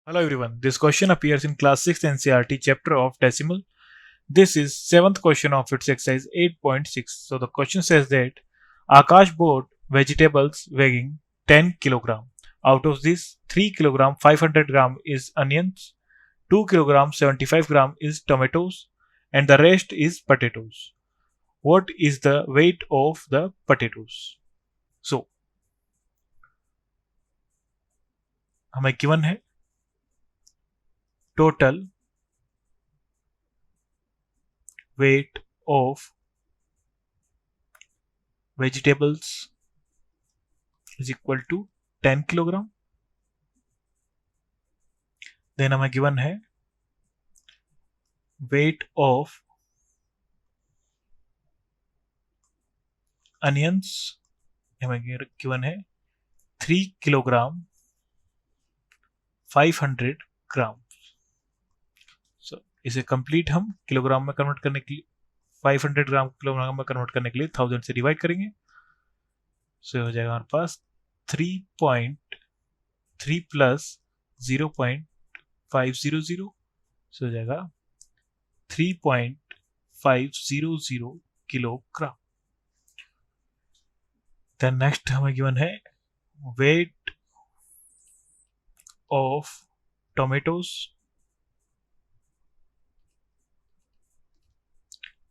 Hello everyone, this question appears in class 6 NCERT chapter of decimal. This is 7th question of its exercise 8.6. So the question says that Aakash bought vegetables weighing 10 kg. Out of this 3 kg 500 gram is onions, 2 kg 75 gram is tomatoes and the rest is potatoes. What is the weight of the potatoes? So हमें given है total weight of vegetables is equal to 10 kg. Then हमें given है weight of onions हमें given है 3 kg 500 ग्राम. So इसे complete हम kilogram में convert करने के लिए 500 ग्राम किलोग्राम में कन्वर्ट करने के लिए 1000 से डिवाइड करेंगे. सो हो जाएगा हमारे पास 3.3 प्लस 0.500. सो हो जाएगा 3.500 किलोग्राम. देन नेक्स्ट हमें गिवन है वेट ऑफ टोमेटोज.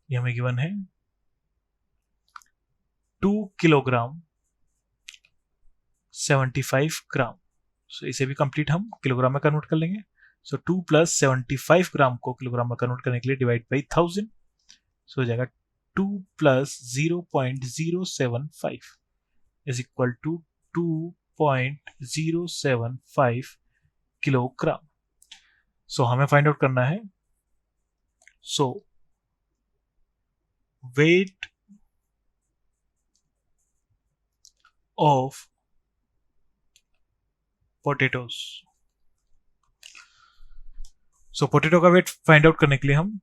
ये हमें गिवन है 2 किलोग्राम 75 ग्राम. सो इसे भी कंप्लीट हम किलोग्राम में कन्वर्ट कर लेंगे. सो 2 प्लस 75 ग्राम को किलोग्राम में कन्वर्ट करने के लिए डिवाइड बाई 1000. सो हो जाएगा 2 plus 0.075 is equal to 2.075 kilogram. So हमें फाइंड आउट करना है. So weight of potatoes. सो पोटेटो का वेट फाइंड आउट करने के लिए हम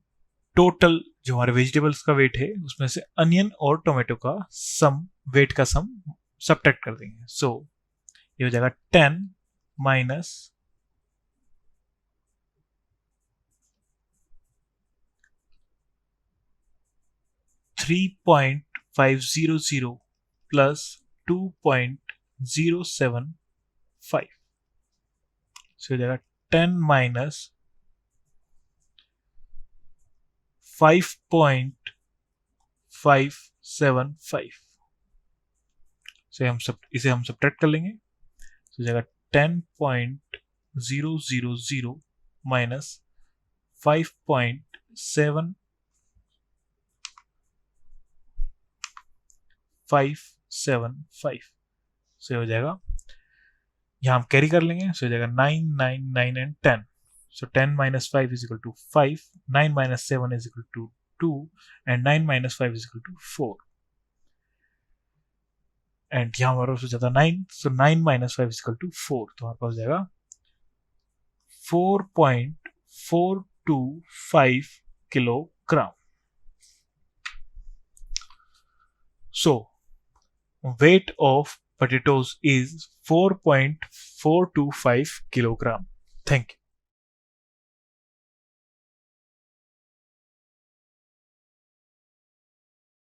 टोटल जो हमारे वेजिटेबल्स का वेट है उसमें से अनियन और टोमेटो का सम वेट का सम सब्ट्रैक्ट कर देंगे. सो ये हो जाएगा 10 minus 3.500 plus 2.075. So there are 10 minus 5.575. So इसे हम सब्ट्रैक्ट कर लेंगे. So जाएगा 10.000 minus 5.7 575. सो हो जाएगा यहाँ हम कैरी कर लेंगे. सो हो जाएगा 9 9 9 and 10. So 10 minus 5 is equal to 5, 9 minus 7 is equal to 2 and 9 minus 5 is equal to 4. And यहाँ हमारे पास हो जाता 9. So 9 minus 5 is equal to 4. तो हमारे पास हो जाएगा 4.425 kilogram. So weight of potatoes is 4.425 kilogram. Thank you.